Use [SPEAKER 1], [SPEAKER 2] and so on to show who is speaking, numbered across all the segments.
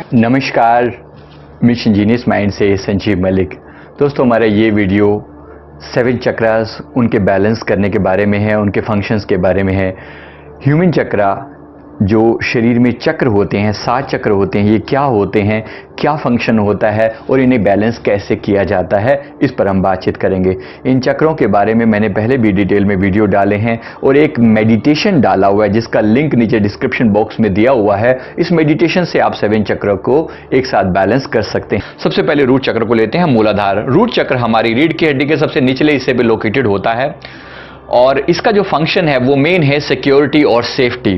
[SPEAKER 1] नमस्कार, mission genius mind से संजीव मलिक। दोस्तों, हमारा ये वीडियो 7 चक्रास उनके बैलेंस करने के बारे में है, उनके फंक्शंस के बारे में है। ह्यूमन चक्रा जो शरीर में चक्र होते हैं, 7 चक्र होते हैं, ये क्या होते हैं, क्या फंक्शन होता है और इन्हें बैलेंस कैसे किया जाता है, इस पर हम बातचीत करेंगे। इन चक्रों के बारे में मैंने पहले भी डिटेल में वीडियो डाले हैं और एक मेडिटेशन डाला हुआ है जिसका लिंक नीचे डिस्क्रिप्शन बॉक्स में दिया हुआ है। इस मेडिटेशन से आप 7 चक्र को एक साथ बैलेंस कर सकते हैं। सबसे पहले रूट चक्र को लेते हैं, मूलाधार। रूट चक्र हमारी रीढ़ की हड्डी के सबसे निचले हिस्से पे लोकेटेड होता है और इसका जो फंक्शन है वो मेन है सिक्योरिटी और सेफ्टी।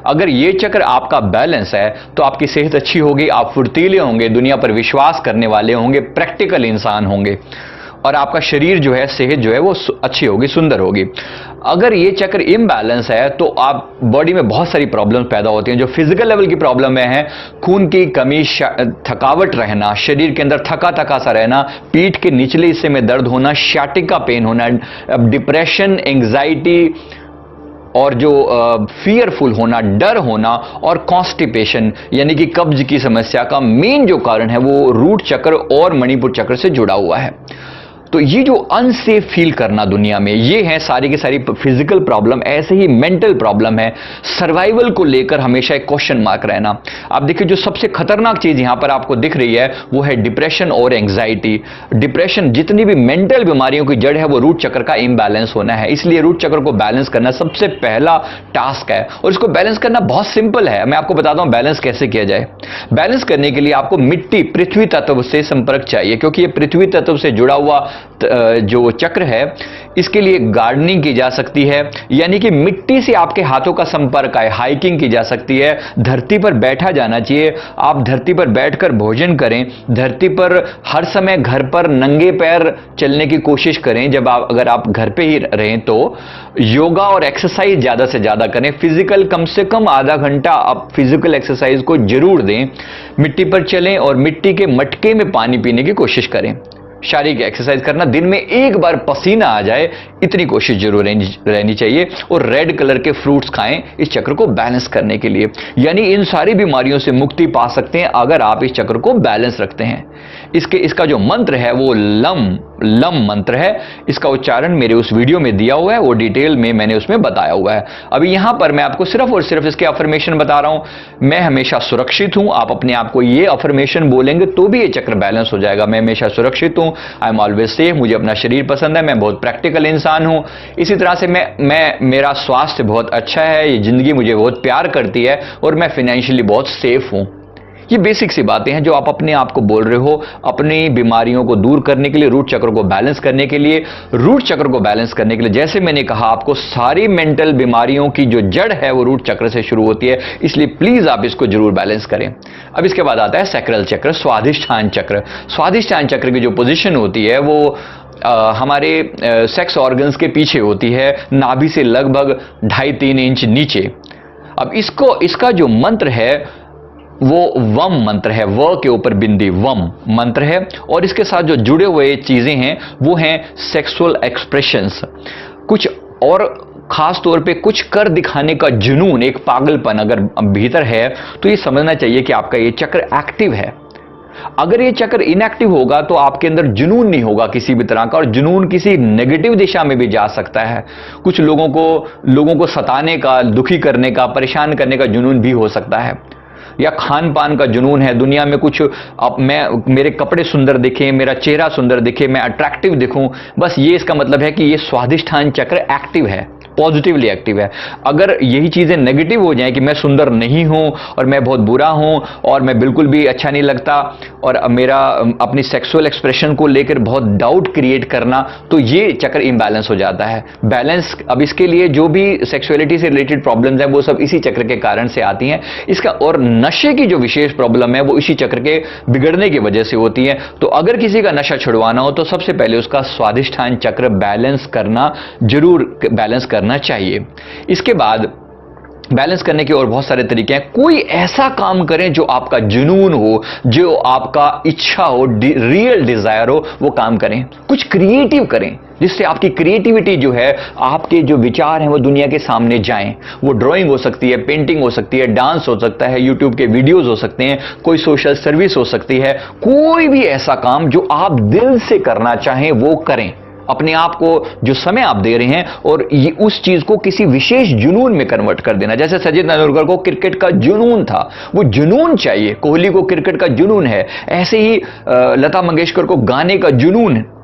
[SPEAKER 1] अगर ये चक्र आपका बैलेंस है तो आपकी सेहत अच्छी होगी, आप फुर्तीले होंगे, दुनिया पर विश्वास करने वाले होंगे, प्रैक्टिकल इंसान होंगे और आपका शरीर जो है, सेहत जो है वो अच्छी होगी, सुंदर होगी। अगर ये चक्र इम्बैलेंस है तो आप बॉडी में बहुत सारी प्रॉब्लम पैदा होती हैं। जो फिजिकल लेवल की प्रॉब्लम है, खून की कमी, थकावट रहना, शरीर के अंदर थका थका सा रहना, पीठ के निचले हिस्से में दर्द होना, शाटिका पेन होना, डिप्रेशन, एंग्जाइटी और जो फियरफुल होना, डर होना और कॉन्स्टिपेशन यानी कि कब्ज की समस्या का मेन जो कारण है वो रूट चक्र और मणिपुर चक्र से जुड़ा हुआ है। तो ये जो अनसेफ फील करना दुनिया में, ये है सारी की सारी फिजिकल प्रॉब्लम। ऐसे ही मेंटल प्रॉब्लम है, सर्वाइवल को लेकर हमेशा एक क्वेश्चन मार्क रहना। आप देखिए, जो सबसे खतरनाक चीज यहां पर आपको दिख रही है वो है डिप्रेशन और एंग्जाइटी। डिप्रेशन, जितनी भी मेंटल बीमारियों की जड़ है वो रूट चक्र का इम्बैलेंस होना है। इसलिए रूट चक्र को बैलेंस करना सबसे पहला टास्क है और इसको बैलेंस करना बहुत सिंपल है। मैं आपको बताता हूं बैलेंस कैसे किया जाए। बैलेंस करने के लिए आपको मिट्टी, पृथ्वी तत्व से संपर्क चाहिए, क्योंकि ये पृथ्वी तत्व से जुड़ा हुआ जो चक्र है, इसके लिए गार्डनिंग की जा सकती है, यानी कि मिट्टी से आपके हाथों का संपर्क आए। हाइकिंग की जा सकती है, धरती पर बैठा जाना चाहिए। आप धरती पर बैठकर भोजन करें, धरती पर हर समय घर पर नंगे पैर चलने की कोशिश करें। अगर आप घर पे ही रहें तो योगा और एक्सरसाइज ज्यादा से ज्यादा करें। फिजिकल कम से कम आधा घंटा आप फिजिकल एक्सरसाइज को जरूर दें। मिट्टी पर चलें और मिट्टी के मटके में पानी पीने की कोशिश करें। शारीरिक एक्सरसाइज करना, दिन में एक बार पसीना आ जाए, इतनी कोशिश जरूर रहनी चाहिए। और रेड कलर के फ्रूट्स खाएं इस चक्र को बैलेंस करने के लिए। यानी इन सारी बीमारियों से मुक्ति पा सकते हैं अगर आप इस चक्र को बैलेंस रखते हैं। इसका जो मंत्र है वो लम मंत्र है। इसका उच्चारण मेरे उस वीडियो में दिया हुआ है, वो डिटेल में मैंने उसमें बताया हुआ है। अभी यहां पर मैं आपको सिर्फ और सिर्फ इसके अफर्मेशन बता रहा हूं। मैं हमेशा सुरक्षित हूं। आप अपने आप को ये अफर्मेशन बोलेंगे तो भी ये चक्र बैलेंस हो जाएगा। मैं हमेशा सुरक्षित हूं, आई एम ऑलवेज सेफ, मुझे अपना शरीर पसंद है, मैं बहुत प्रैक्टिकल इंसान हूं। इसी तरह से मेरा स्वास्थ्य बहुत अच्छा है, ये जिंदगी मुझे बहुत प्यार करती है और मैं फाइनेंशियली बहुत सेफ हूं। ये बेसिक सी बातें हैं जो आप अपने आप को बोल रहे हो अपनी बीमारियों को दूर करने के लिए, रूट चक्र को बैलेंस करने के लिए। रूट चक्र को बैलेंस करने के लिए, जैसे मैंने कहा, आपको सारी मेंटल बीमारियों की जो जड़ है वो रूट चक्र से शुरू होती है। इसलिए प्लीज आप इसको जरूर बैलेंस करें। अब इसके बाद आता है सैक्रल चक्र, स्वादिष्ठान चक्र। स्वादिष्ठान चक्र की जो पोजिशन होती है वो हमारे सेक्स ऑर्गन्स के पीछे होती है, नाभि से लगभग 2.5-3 इंच नीचे। अब इसका जो मंत्र है वो वम मंत्र है। व के ऊपर बिंदी, वम मंत्र है। और इसके साथ जो जुड़े हुए चीजें हैं वो हैं सेक्सुअल एक्सप्रेशंस, कुछ और खास तौर पे कुछ कर दिखाने का जुनून, एक पागलपन अगर भीतर है तो ये समझना चाहिए कि आपका ये चक्र एक्टिव है। अगर ये चक्र इनएक्टिव होगा तो आपके अंदर जुनून नहीं होगा किसी भी तरह का, और जुनून किसी नेगेटिव दिशा में भी जा सकता है। कुछ लोगों को सताने का, दुखी करने का, परेशान करने का जुनून भी हो सकता है, या खान पान का जुनून है। दुनिया में कुछ मेरे कपड़े सुंदर दिखे, मेरा चेहरा सुंदर दिखे, मैं अट्रैक्टिव दिखूं, बस ये इसका मतलब है कि ये स्वादिष्ठान चक्र एक्टिव है, पॉजिटिवली एक्टिव है। अगर यही चीजें नेगेटिव हो जाएं कि मैं सुंदर नहीं हूं और मैं बहुत बुरा हूं और मैं बिल्कुल भी अच्छा नहीं लगता और मेरा अपनी सेक्सुअल एक्सप्रेशन को लेकर बहुत डाउट क्रिएट करना, तो ये चक्र इम्बैलेंस हो जाता है। बैलेंस, अब इसके लिए जो भी सेक्सुअलिटी से रिलेटेड प्रॉब्लम्स हैं वो सब इसी चक्र के कारण से आती हैं। इसका और नशे की जो विशेष प्रॉब्लम है वो इसी चक्र के बिगड़ने की वजह से होती है। तो अगर किसी का नशा छुड़वाना हो तो सबसे पहले उसका स्वादिष्ठान चक्र बैलेंस करना, जरूर बैलेंस करना चाहिए। इसके बाद बैलेंस करने के और बहुत सारे तरीके हैं। कोई ऐसा काम करें जो आपका जुनून हो, जो आपका इच्छा हो, रियल डिजायर हो, वो काम करें। कुछ क्रिएटिव करें जिससे आपकी क्रिएटिविटी जो है, आपके जो विचार हैं वो दुनिया के सामने जाएं। वो ड्राइंग हो सकती है, पेंटिंग हो सकती है, डांस हो सकता है, यूट्यूब के वीडियोस हो सकते हैं, कोई सोशल सर्विस हो सकती है। कोई भी ऐसा काम जो आप दिल से करना चाहें वो करें। अपने आप को जो समय आप दे रहे हैं और ये उस चीज को किसी विशेष जुनून में कन्वर्ट कर देना। जैसे सचिन तेंदुलकर को क्रिकेट का जुनून था, वो जुनून चाहिए। कोहली को क्रिकेट का जुनून है। ऐसे ही लता मंगेशकर को गाने का जुनून है।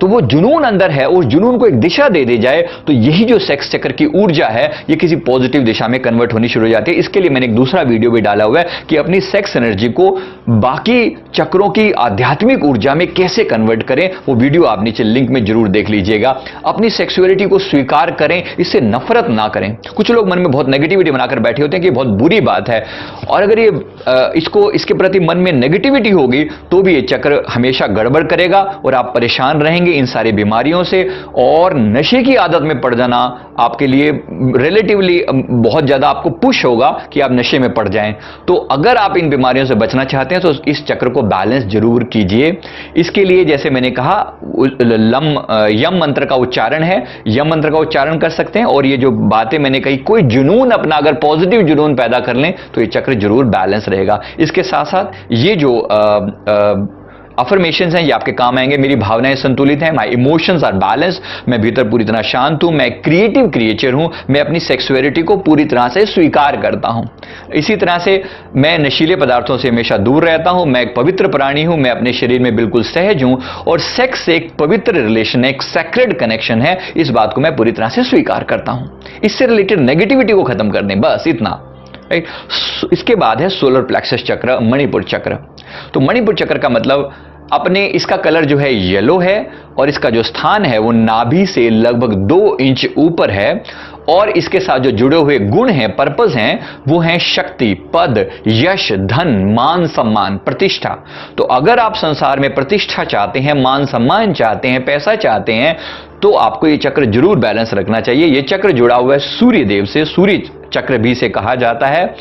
[SPEAKER 1] तो वो जुनून अंदर है, उस जुनून को एक दिशा दे दी जाए तो यही जो सेक्स चक्र की ऊर्जा है ये किसी पॉजिटिव दिशा में कन्वर्ट होनी शुरू हो जाती है। इसके लिए मैंने एक दूसरा वीडियो भी डाला हुआ है कि अपनी सेक्स एनर्जी को बाकी चक्रों की आध्यात्मिक ऊर्जा में कैसे कन्वर्ट करें। वो वीडियो आप नीचे लिंक में जरूर देख लीजिएगा। अपनी सेक्सुअलिटी को स्वीकार करें, इससे नफरत ना करें। कुछ लोग मन में बहुत नेगेटिविटी बनाकर बैठे होते हैं कि बहुत बुरी बात है, और अगर ये इसके प्रति मन में नेगेटिविटी होगी तो भी ये चक्र हमेशा गड़बड़ करेगा और आप परेशान रहेंगे इन सारी बीमारियों से। और नशे की आदत में पड़ जाना आपके लिए रिलेटिवली बहुत ज्यादा आपको पुश होगा कि आप नशे में पड़ जाएं। तो अगर आप इन बीमारियों से बचना चाहते हैं तो इस चक्र को बैलेंस जरूर कीजिए। इसके लिए जैसे मैंने कहा यम मंत्र का उच्चारण है, यम मंत्र का उच्चारण कर सकते हैं। और ये जो बातें मैंने कही, कोई जुनून अपना अगर पॉजिटिव जुनून पैदा कर लें तो ये चक्र जरूर बैलेंस रहेगा। इसके साथ साथ ये जो अफर्मेशंस हैं ये आपके काम आएंगे। मेरी भावनाएं संतुलित हैं, माई इमोशंस आर बैलेंस, मैं भीतर पूरी तरह शांत हूं, मैं क्रिएटिव क्रिएचर हूं, मैं अपनी सेक्सुअलिटी को पूरी तरह से स्वीकार करता हूं। इसी तरह से मैं नशीले पदार्थों से हमेशा दूर रहता हूं, मैं एक पवित्र प्राणी हूं, मैं अपने शरीर में बिल्कुल सहज हूं, और सेक्स एक पवित्र रिलेशन है, एक सैक्रेड कनेक्शन है, इस बात को मैं पूरी तरह से स्वीकार करता हूं। इससे रिलेटेड नेगेटिविटी को खत्म कर दें, बस इतना। इसके बाद है सोलर प्लेक्सस चक्र, मणिपुर चक्र। तो मणिपुर चक्र का मतलब अपने, इसका कलर जो है येलो है और इसका जो स्थान है वो नाभि से लगभग 2 इंच ऊपर है। और इसके साथ जो जुड़े हुए गुण हैं, पर्पस हैं, वो हैं शक्ति, पद, यश, धन, मान सम्मान, प्रतिष्ठा। तो अगर आप संसार में प्रतिष्ठा चाहते हैं, मान सम्मान चाहते हैं, पैसा चाहते हैं, तो आपको ये चक्र जरूर बैलेंस रखना चाहिए। ये चक्र जुड़ा हुआ है सूर्य देव से, सूर्य चक्र भी से कहा जाता है।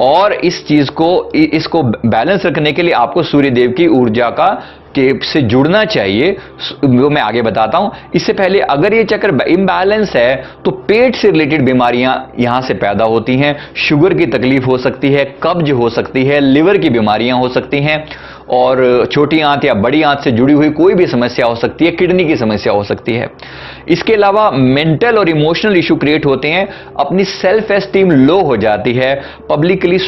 [SPEAKER 1] और इस चीज को, इसको बैलेंस रखने के लिए आपको सूर्य देव की ऊर्जा का से जुड़ना चाहिए, वो मैं आगे बताता हूं। इससे पहले अगर ये चक्र इम्बैलेंस है तो पेट से रिलेटेड बीमारियां यहां से पैदा होती हैं। शुगर की तकलीफ हो सकती है, कब्ज हो सकती है, लिवर की बीमारियां हो सकती हैं, और छोटी आंत या बड़ी आंत से जुड़ी हुई कोई भी समस्या हो सकती है, किडनी की समस्या हो सकती है। इसके अलावा मेंटल और इमोशनल इशू क्रिएट होते हैं। अपनी सेल्फ एस्टीम लो हो जाती है, पब्लिकली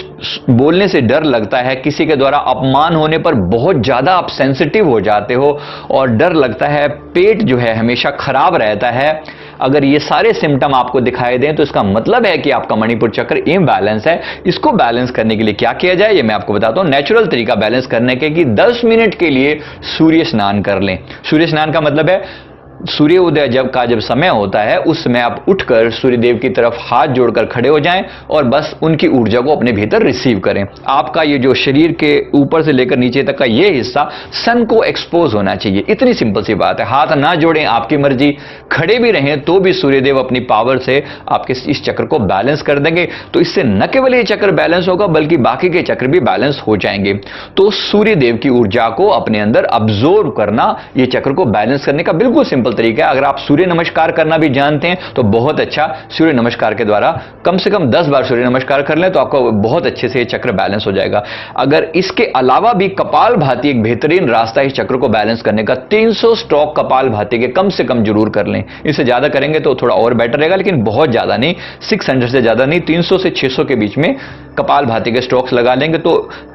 [SPEAKER 1] बोलने से डर लगता है, किसी के द्वारा अपमान होने पर बहुत ज्यादा आप सेंसिटिव हो जाते हो, और डर लगता है, पेट जो है हमेशा खराब रहता है। अगर ये सारे सिम्टम आपको दिखाई दें तो इसका मतलब है कि आपका मणिपुर चक्र इम्बैलेंस है। इसको बैलेंस करने के लिए क्या किया जाए ये मैं आपको बताता हूं। नेचुरल तरीका बैलेंस करने के कि 10 मिनट के लिए सूर्य स्नान कर लें। सूर्य स्नान का मतलब है सूर्योदय जब समय होता है उस समय आप उठकर सूर्य देव की तरफ हाथ जोड़कर खड़े हो जाएं और बस उनकी ऊर्जा को अपने भीतर रिसीव करें। आपका ये जो शरीर के ऊपर से लेकर नीचे तक का ये हिस्सा सन को एक्सपोज होना चाहिए। इतनी सिंपल सी बात है। हाथ ना जोड़ें, आपकी मर्जी, खड़े भी रहें तो भी सूर्यदेव अपनी पावर से आपके इस चक्र को बैलेंस कर देंगे। तो इससे न केवल ये चक्र बैलेंस होगा बल्कि बाकी के चक्र भी बैलेंस हो जाएंगे। तो सूर्यदेव की ऊर्जा को अपने अंदर अब्जॉर्ब करना ये चक्र को बैलेंस करने का बिल्कुल सिंपल तरीका है। अगर आप सूर्य नमस्कार करना भी जानते हैं तो बहुत अच्छा, सूर्य नमस्कार के द्वारा कम से कम 10 बार सूर्य नमस्कार कर लें तो आपका बहुत अच्छे से ये चक्र बैलेंस हो जाएगा। अगर इसके अलावा भी कपालभाति एक बेहतरीन रास्ता है इस चक्र को बैलेंस करने का। 300 स्ट्रोक कपालभाति के कम से कम जरूर कर लें। इससे ज्यादा करेंगे तो थोड़ा और बेटर रहेगा, लेकिन बहुत ज्यादा नहीं, 600 से ज्यादा नहीं, 300 से 600 के बीच में कपालभाति के स्ट्रोक्स लगा लेंगे तो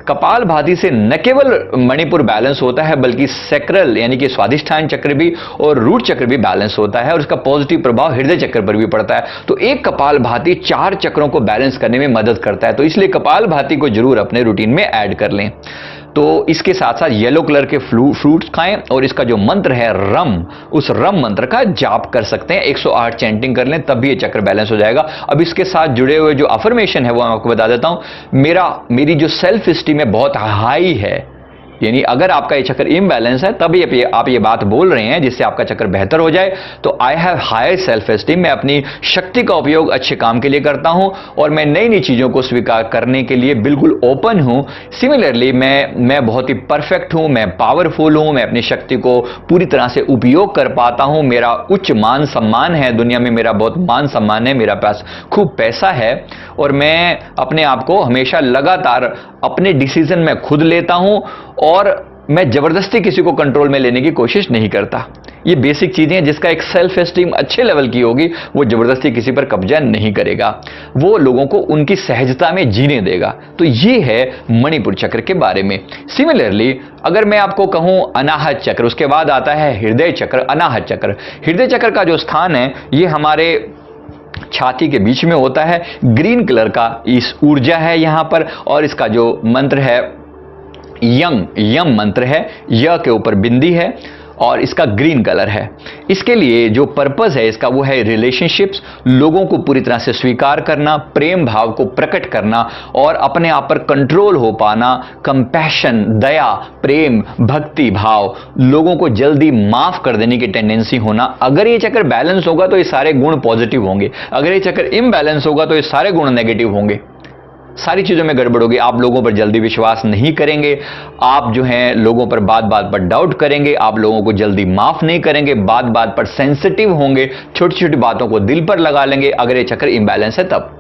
[SPEAKER 1] कपालभाति से न केवल मणिपुर बैलेंस होता है बल्कि सैक्रल यानी कि स्वादिष्ठान चक्र भी और रूट चक्र भी बैलेंस होता है और इसका पॉजिटिव प्रभाव हृदय चक्र पर भी पड़ता है। तो एक कपालभाति 4 चक्रों को बैलेंस करने में मदद करता है। तो इसलिए कपालभाति को जरूर अपने रूटीन में ऐड कर लें। तो इसके साथ साथ येलो कलर के फ्रूट्स खाएं और इसका जो मंत्र है रम, उस रम मंत्र का जाप कर सकते हैं। 108 चैंटिंग कर लें तब भी ये चक्र बैलेंस हो जाएगा। अब इसके साथ जुड़े हुए जो अफर्मेशन है वो मैं आपको बता देता हूं। मेरी जो सेल्फ स्टीम है बहुत हाई है, यानी अगर आपका ये चक्र इम्बैलेंस है तब आप ये बात बोल रहे हैं जिससे आपका चक्र बेहतर हो जाए, तो I have higher self esteem, मैं अपनी शक्ति का उपयोग अच्छे काम के लिए करता हूं और मैं नई नई चीजों को स्वीकार करने के लिए बिल्कुल ओपन हूं। सिमिलरली मैं बहुत ही परफेक्ट हूं, मैं पावरफुल हूं, मैं अपनी शक्ति को पूरी तरह से उपयोग कर पाता हूं, मेरा उच्च मान सम्मान है, दुनिया में मेरा बहुत मान सम्मान है, मेरा पास खूब पैसा है और मैं अपने आप को हमेशा लगातार अपने डिसीजन में खुद लेता हूं और मैं जबरदस्ती किसी को कंट्रोल में लेने की कोशिश नहीं करता। ये बेसिक चीजें हैं, जिसका एक सेल्फ एस्टीम अच्छे लेवल की होगी वो जबरदस्ती किसी पर कब्जा नहीं करेगा, वो लोगों को उनकी सहजता में जीने देगा। तो ये है मणिपुर चक्र के बारे में। सिमिलरली अगर मैं आपको कहूं अनाहत चक्र, उसके बाद आता है हृदय चक्र, अनाहत चक्र। हृदय चक्र का जो स्थान है ये हमारे छाती के बीच में होता है, ग्रीन कलर का इस ऊर्जा है यहां पर, और इसका जो मंत्र है यम मंत्र है, य के ऊपर बिंदी है और इसका ग्रीन कलर है। इसके लिए जो पर्पस है इसका वो है रिलेशनशिप्स, लोगों को पूरी तरह से स्वीकार करना, प्रेम भाव को प्रकट करना और अपने आप पर कंट्रोल हो पाना, कंपैशन, दया, प्रेम, भक्ति भाव, लोगों को जल्दी माफ कर देने की टेंडेंसी होना। अगर ये चक्र बैलेंस होगा तो ये सारे गुण पॉजिटिव होंगे, अगर ये चक्र इम्बैलेंस होगा तो ये सारे गुण नेगेटिव होंगे, सारी चीजों में गड़बड़ होगी। आप लोगों पर जल्दी विश्वास नहीं करेंगे, आप जो हैं लोगों पर बात बात पर डाउट करेंगे, आप लोगों को जल्दी माफ नहीं करेंगे, बात बात पर सेंसिटिव होंगे, छोटी छोटी बातों को दिल पर लगा लेंगे। अगर ये चक्र इम्बैलेंस है तब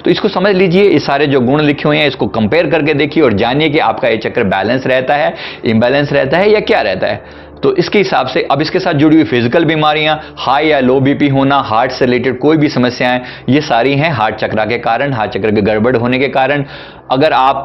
[SPEAKER 1] तो इसको समझ लीजिए, इस सारे जो गुण लिखे हुए हैं इसको कंपेयर करके देखिए और जानिए कि आपका ये चक्र बैलेंस रहता है, इम्बैलेंस रहता है या क्या रहता है। तो इसके हिसाब से अब इसके साथ जुड़ी हुई फिजिकल बीमारियां, हाई या लो बीपी होना, हार्ट से रिलेटेड कोई भी समस्याएं, ये सारी हैं हार्ट चक्र के कारण, हार्ट चक्र के गड़बड़ होने के कारण। अगर आप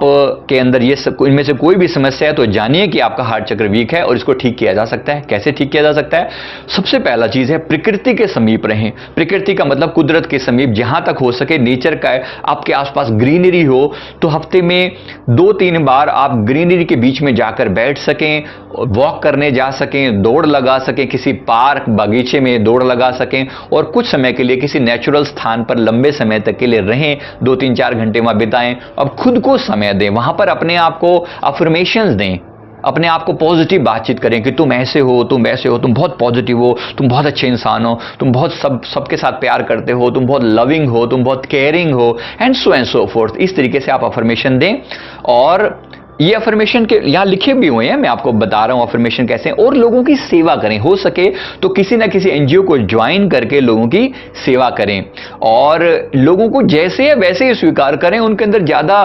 [SPEAKER 1] के अंदर ये इनमें से कोई भी समस्या है तो जानिए कि आपका हार्ट चक्र वीक है और इसको ठीक किया जा सकता है। कैसे ठीक किया जा सकता है? सबसे पहला चीज है प्रकृति के समीप रहें। प्रकृति का मतलब कुदरत के समीप, जहां तक हो सके नेचर का आपके आसपास ग्रीनरी हो तो हफ्ते में 2-3 बार आप ग्रीनरी के बीच में जाकर बैठ सकें, वॉक करने जा सकें, दौड़ लगा सकें, किसी पार्क बगीचे में दौड़ लगा सकें और कुछ समय के लिए किसी नेचुरल स्थान पर लंबे समय तक के लिए रहें, 2-3-4 घंटे वहां बिताएं। अब खुद को समय दें, वहां पर अपने आप को अफर्मेशंस दें, अपने आप को पॉजिटिव बातचीत करें कि तुम ऐसे हो, तुम वैसे हो, तुम बहुत पॉजिटिव हो, तुम बहुत अच्छे इंसान हो, तुम बहुत सबके साथ प्यार करते हो, तुम बहुत लविंग हो, तुम बहुत केयरिंग हो, एंड सो फोर्थ। इस तरीके से आप अफर्मेशन दें और ये अफर्मेशन के यहां लिखे भी हुए हैं, मैं आपको बता रहा हूं अफर्मेशन कैसे। और लोगों की सेवा करें, हो सके तो किसी ना किसी एनजीओ को ज्वाइन करके लोगों की सेवा करें और लोगों को जैसे है वैसे ही स्वीकार करें, उनके अंदर ज्यादा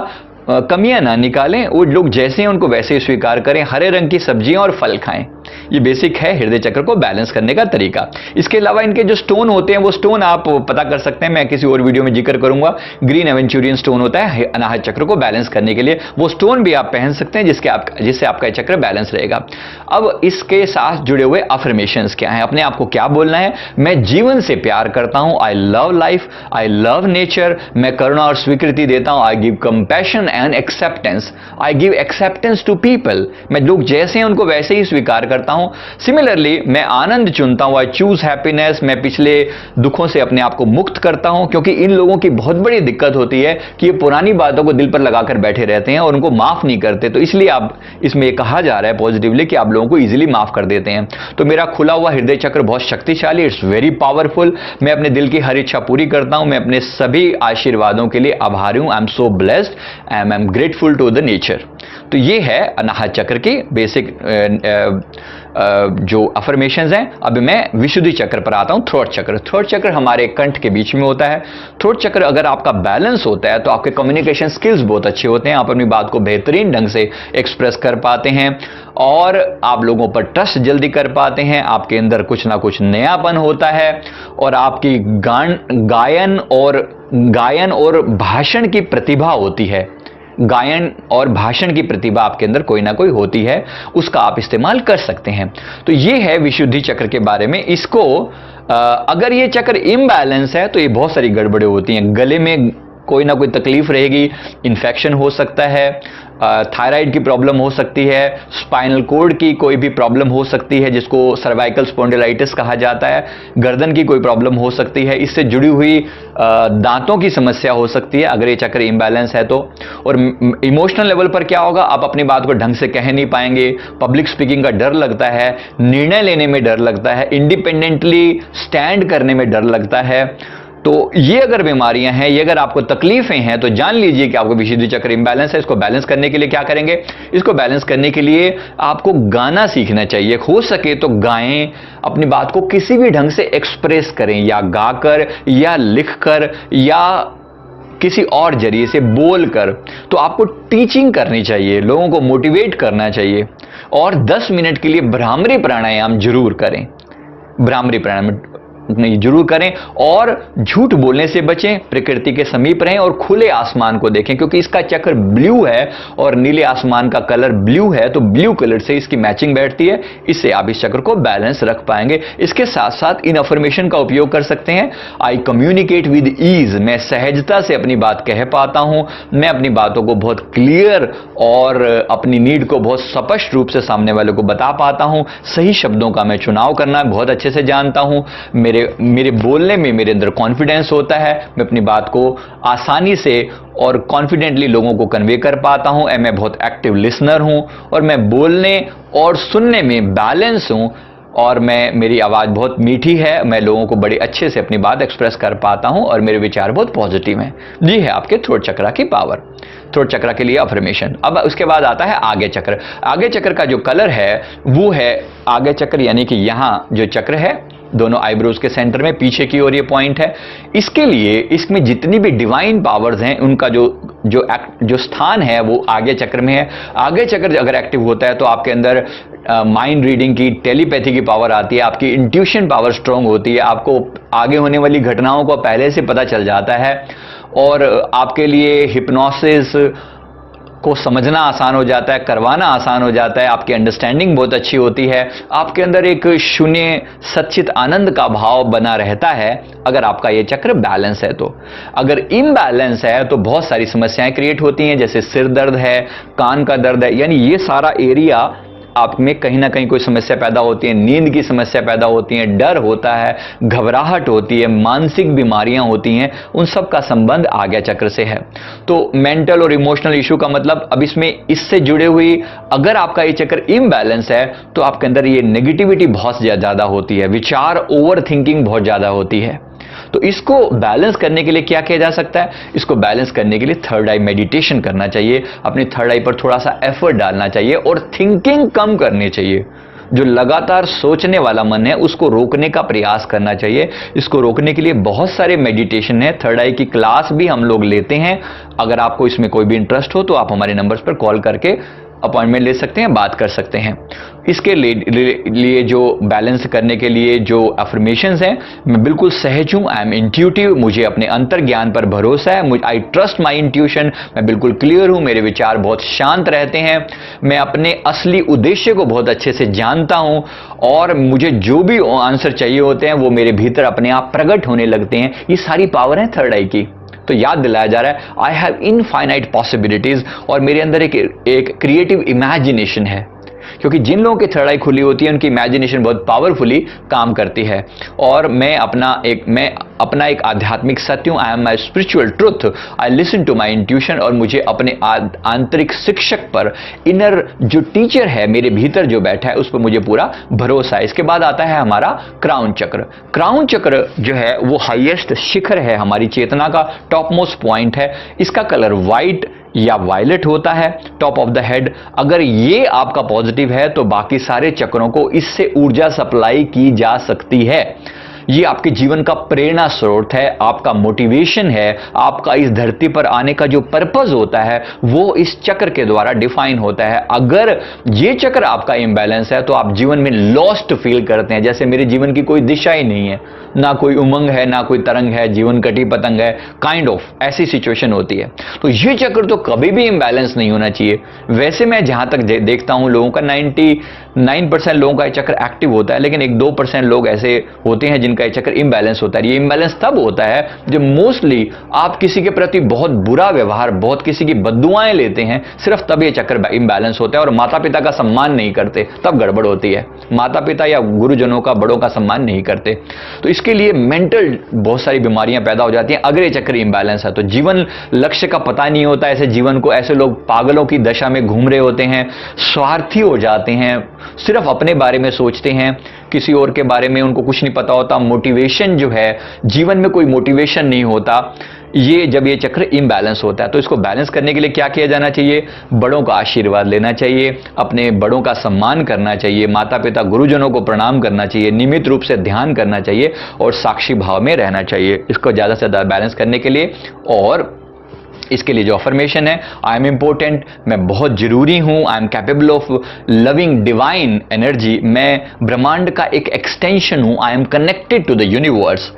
[SPEAKER 1] कमियां ना निकालें, वो लोग जैसे हैं उनको वैसे ही स्वीकार करें, हरे रंग की सब्जियां और फल खाएं। ये बेसिक है हृदय चक्र को बैलेंस करने का तरीका। इसके अलावा इनके जो स्टोन होते हैं वो स्टोन आप पता कर सकते हैं, मैं किसी और वीडियो में जिक्र करूंगा। ग्रीन एवेंचुरियन स्टोन होता है अनाहत चक्र को बैलेंस करने के लिए, वो स्टोन भी आप पहन सकते हैं जिससे आपका चक्र बैलेंस रहेगा। अब इसके साथ जुड़े हुए अफर्मेशंस क्या हैं, अपने आप को क्या बोलना है? मैं जीवन से प्यार करता हूं, I love life, I love nature, मैं करुणा और स्वीकृति देता हूं, I give compassion and acceptance, I give acceptance to people, मैं लोग जैसे हैं उनको वैसे ही स्वीकार करता हूं। सिमिलरली मैं आनंद चुनता हूं, आई चूज हैप्पीनेस, मैं पिछले दुखों से अपने आप को मुक्त करता हूं, क्योंकि इन लोगों की बहुत बड़ी दिक्कत होती है कि ये पुरानी बातों को दिल पर लगाकर बैठे रहते हैं और उनको माफ नहीं करते। तो इसलिए आप इसमें कहा जा रहा है पॉजिटिवली कि आप लोगों को इजीली माफ कर देते हैं। तो मेरा खुला हुआ हृदय चक्र बहुत शक्तिशाली, इट्स वेरी पावरफुल, मैं अपने दिल की हर इच्छा पूरी करता हूं, मैं अपने सभी आशीर्वादों के लिए आभारी हूं, I am so blessed, I am grateful to the nature. तो ये है अनाहत चक्र की बेसिक जो अफर्मेशंस हैं। अब मैं विशुद्धि चक्र पर आता हूं, थ्रोट चक्र। थ्रोट चक्र हमारे कंठ के बीच में होता है। थ्रोट चक्र अगर आपका बैलेंस होता है तो आपके कम्युनिकेशन स्किल्स बहुत अच्छे होते हैं, आप अपनी बात को बेहतरीन ढंग से एक्सप्रेस कर पाते हैं और आप लोगों पर ट्रस्ट जल्दी कर पाते हैं, आपके अंदर कुछ ना कुछ नयापन होता है और आपकी गायन और भाषण की प्रतिभा होती है। गायन और भाषण की प्रतिभा आपके अंदर कोई ना कोई होती है, उसका आप इस्तेमाल कर सकते हैं। तो ये है विशुद्धि चक्र के बारे में। इसको अगर ये चक्र इम्बैलेंस है तो ये बहुत सारी गड़बड़े होती हैं, गले में कोई ना कोई तकलीफ रहेगी, इन्फेक्शन हो सकता है, थायराइड की प्रॉब्लम हो सकती है, स्पाइनल कोड की कोई भी प्रॉब्लम हो सकती है जिसको सर्वाइकल स्पॉन्डिलाइटिस कहा जाता है, गर्दन की कोई प्रॉब्लम हो सकती है, इससे जुड़ी हुई दांतों की समस्या हो सकती है अगर ये चक्र इम्बैलेंस है तो। और इमोशनल लेवल पर क्या होगा, आप अपनी बात को ढंग से कह नहीं पाएंगे, पब्लिक स्पीकिंग का डर लगता है, निर्णय लेने में डर लगता है, इंडिपेंडेंटली स्टैंड करने में डर लगता है। तो ये अगर बीमारियां हैं, ये अगर आपको तकलीफें हैं, तो जान लीजिए कि आपको विशुद्धि चक्र इम्बैलेंस है। इसको बैलेंस करने के लिए क्या करेंगे, इसको बैलेंस करने के लिए आपको गाना सीखना चाहिए। हो सके तो गाएं, अपनी बात को किसी भी ढंग से एक्सप्रेस करें, या गाकर या लिखकर या किसी और जरिए से बोलकर। तो आपको टीचिंग करनी चाहिए, लोगों को मोटिवेट करना चाहिए, और 10 मिनट के लिए भ्रामरी प्राणायाम जरूर करें। भ्रामरी प्राणायाम नहीं जरूर करें, और झूठ बोलने से बचें, प्रकृति के समीप रहें और खुले आसमान को देखें, क्योंकि इसका चक्र ब्लू है और नीले आसमान का कलर ब्लू है, तो ब्लू कलर से इसकी मैचिंग बैठती है। इससे आप इस चक्र को बैलेंस रख पाएंगे। इसके साथ साथ इन अफर्मेशन का उपयोग कर सकते हैं। आई कम्युनिकेट विद ईज, मैं सहजता से अपनी बात कह पाता हूं, मैं अपनी बातों को बहुत क्लियर और अपनी नीड को बहुत स्पष्ट रूप से सामने वाले को बता पाता हूं। सही शब्दों का मैं चुनाव करना बहुत अच्छे से जानता हूं। मेरे बोलने में मेरे अंदर कॉन्फिडेंस होता है, मैं अपनी बात को आसानी से और कॉन्फिडेंटली लोगों को कन्वे कर पाता हूं। मैं बहुत एक्टिव लिसनर हूं, और मैं बोलने और सुनने में बैलेंस हूं, और मेरी आवाज बहुत मीठी है, मैं लोगों को बड़े अच्छे से अपनी बात एक्सप्रेस कर पाता हूं, और मेरे विचार बहुत पॉजिटिव हैं। ये है आपके थ्रोट चक्र की पावर, थ्रोट चक्र के लिए अफर्मेशन। अब उसके बाद आता है आगे चक्र। आगे चक्र का जो कलर है वो है आगे चक्र, यानी कि यहां जो चक्र है दोनों आईब्रोज के सेंटर में पीछे की ओर ये पॉइंट है। इसके लिए इसमें जितनी भी डिवाइन पावर्स हैं उनका जो स्थान है वो आगे चक्र में है। आगे चक्र अगर एक्टिव होता है तो आपके अंदर माइंड रीडिंग की, टेलीपैथी की पावर आती है, आपकी इंट्यूशन पावर स्ट्रांग होती है, आपको आगे होने वाली घटनाओं को पहले से पता चल जाता है, और आपके लिए हिप्नोसिस को समझना आसान हो जाता है, करवाना आसान हो जाता है, आपकी अंडरस्टैंडिंग बहुत अच्छी होती है, आपके अंदर एक शून्य सच्चित आनंद का भाव बना रहता है अगर आपका ये चक्र बैलेंस है तो। अगर इम्बैलेंस है तो बहुत सारी समस्याएं क्रिएट होती हैं, जैसे सिर दर्द है, कान का दर्द है, यानी ये सारा एरिया आप में कहीं ना कहीं कोई समस्या पैदा होती है, नींद की समस्या पैदा होती है, डर होता है, घबराहट होती है, मानसिक बीमारियां होती हैं, उन सब का संबंध आज्ञा चक्र से है। तो मेंटल और इमोशनल इशू का मतलब, अब इसमें इससे जुड़े हुई अगर आपका ये चक्र इम्बैलेंस है तो आपके अंदर ये नेगेटिविटी बहुत ज्यादा होती है, विचार ओवर थिंकिंग बहुत ज्यादा होती है। तो इसको बैलेंस करने के लिए क्या किया जा सकता है, इसको बैलेंस करने के लिए थर्ड आई मेडिटेशन करना चाहिए, अपनी थर्ड आई पर थोड़ा सा एफर्ट डालना चाहिए, और थिंकिंग कम करनी चाहिए। जो लगातार सोचने वाला मन है उसको रोकने का प्रयास करना चाहिए। इसको रोकने के लिए बहुत सारे मेडिटेशन है, थर्ड आई की क्लास भी हम लोग लेते हैं। अगर आपको इसमें कोई भी इंटरेस्ट हो तो आप हमारे नंबर्स पर कॉल करके अपॉइंटमेंट ले सकते हैं, बात कर सकते हैं। इसके लिए जो बैलेंस करने के लिए जो अफर्मेशंस हैं, मैं बिल्कुल सहज हूं, आई एम इंट्यूटिव, मुझे अपने अंतर ज्ञान पर भरोसा है, आई ट्रस्ट माई इंट्यूशन, मैं बिल्कुल क्लियर हूं, मेरे विचार बहुत शांत रहते हैं, मैं अपने असली उद्देश्य को बहुत अच्छे से जानता हूं, और मुझे जो भी आंसर चाहिए होते हैं वो मेरे भीतर अपने आप प्रकट होने लगते हैं। ये सारी पावर है थर्ड आई की। तो याद दिलाया जा रहा है आई हैव इनफाइनाइट पॉसिबिलिटीज, और मेरे अंदर एक क्रिएटिव इमेजिनेशन है, क्योंकि जिन लोगों की थर्ड आई खुली होती है उनकी इमेजिनेशन बहुत पावरफुली काम करती है। और मैं अपना एक आध्यात्मिक सत्य हूं, I am my spiritual truth, I listen to my intuition, और मुझे अपने आंतरिक शिक्षक पर, इनर जो टीचर है मेरे भीतर जो बैठा है उस पर मुझे पूरा भरोसा है। इसके बाद आता है हमारा क्राउन चक्र। क्राउन चक्र जो है वो हाईएस्ट शिखर है, हमारी चेतना का टॉप मोस्ट पॉइंट है। इसका कलर व्हाइट या वायलेट होता है, टॉप ऑफ द हेड। अगर ये आपका पॉजिटिव है तो बाकी सारे चक्रों को इससे ऊर्जा सप्लाई की जा सकती है। ये आपके जीवन का प्रेरणा स्रोत है, आपका मोटिवेशन है, आपका इस धरती पर आने का जो पर्पस होता है वो इस चक्र के द्वारा डिफाइन होता है। अगर ये चक्र आपका इम्बैलेंस है तो आप जीवन में लॉस्ट फील करते हैं, जैसे मेरे जीवन की कोई दिशा ही नहीं है, ना कोई उमंग है, ना कोई तरंग है, जीवन कटी पतंग है, काइंड ऑफ ऐसी सिचुएशन होती है। तो ये चक्र तो कभी भी इम्बैलेंस नहीं होना चाहिए। वैसे मैं जहां तक देखता हूं लोगों का 99% लोगों का चक्र एक्टिव होता है, लेकिन 1-2% लोग ऐसे होते हैं जिनका जिनका ये चक्र इम्बैलेंस होता है। ये इम्बैलेंस तब होता है जब मोस्टली आप किसी के प्रति बहुत बुरा व्यवहार, बहुत किसी की बद्दुआएं लेते हैं, सिर्फ तब ये चक्र इम्बैलेंस होता है। और माता पिता का सम्मान नहीं करते, तब गड़बड़ होती है। माता पिता या गुरुजनों का, बड़ों का सम्मान नहीं करते, तो इसके लिए मेंटल बहुत सारी बीमारियां पैदा हो जाती हैं अगर ये चक्र इम्बैलेंस है। तो जीवन लक्ष्य का पता नहीं होता, ऐसे जीवन को, ऐसे लोग पागलों की दशा में घूम रहे होते हैं, स्वार्थी हो जाते हैं, सिर्फ अपने बारे में सोचते हैं, किसी और के बारे में उनको कुछ नहीं पता होता। मोटिवेशन जो है, जीवन में कोई मोटिवेशन नहीं होता, ये जब ये चक्र इम्बैलेंस होता है। तो इसको बैलेंस करने के लिए क्या किया जाना चाहिए? बड़ों का आशीर्वाद लेना चाहिए, अपने बड़ों का सम्मान करना चाहिए, माता पिता गुरुजनों को प्रणाम करना चाहिए, नियमित रूप से ध्यान करना चाहिए और साक्षी भाव में रहना चाहिए, इसको ज़्यादा से ज़्यादा बैलेंस करने के लिए। और इसके लिए जो अफर्मेशन है, आई एम इंपॉर्टेंट, मैं बहुत जरूरी हूं, I am capable of loving divine energy, मैं ब्रह्मांड का एक एक्सटेंशन हूं, I am connected to the universe,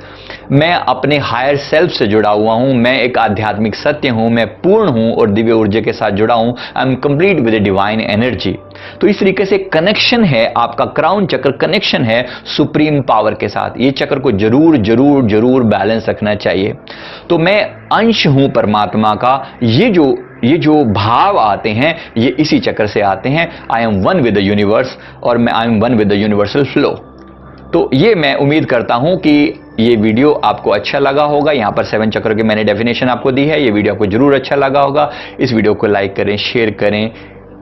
[SPEAKER 1] मैं अपने हायर सेल्फ से जुड़ा हुआ हूं, मैं एक आध्यात्मिक सत्य हूं, मैं पूर्ण हूं और दिव्य ऊर्जा के साथ जुड़ा हूं, I M complete with the divine energy. तो इस तरीके से कनेक्शन है, आपका क्राउन चक्र कनेक्शन है सुप्रीम पावर के साथ। ये चक्र को जरूर जरूर जरूर बैलेंस रखना चाहिए। तो मैं अंश हूं परमात्मा का, ये जो भाव आते हैं ये इसी चक्र से आते हैं। I am one with the universe और मैं I am one with the universal flow. तो ये मैं उम्मीद करता हूं कि ये वीडियो आपको अच्छा लगा होगा। यहां पर 7 चक्र की मैंने डेफिनेशन आपको दी है, ये वीडियो आपको जरूर अच्छा लगा होगा। इस वीडियो को लाइक करें, शेयर करें,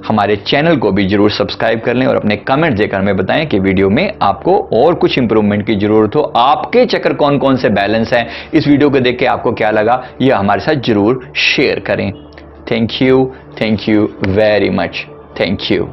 [SPEAKER 1] हमारे चैनल को भी जरूर सब्सक्राइब कर लें और अपने कमेंट देकर हमें बताएं कि वीडियो में आपको और कुछ इंप्रूवमेंट की जरूरत हो, आपके चक्र कौन कौन से बैलेंस हैं। इस वीडियो को देख के आपको क्या लगा, यह हमारे साथ जरूर शेयर करें। Thank you very much, thank you.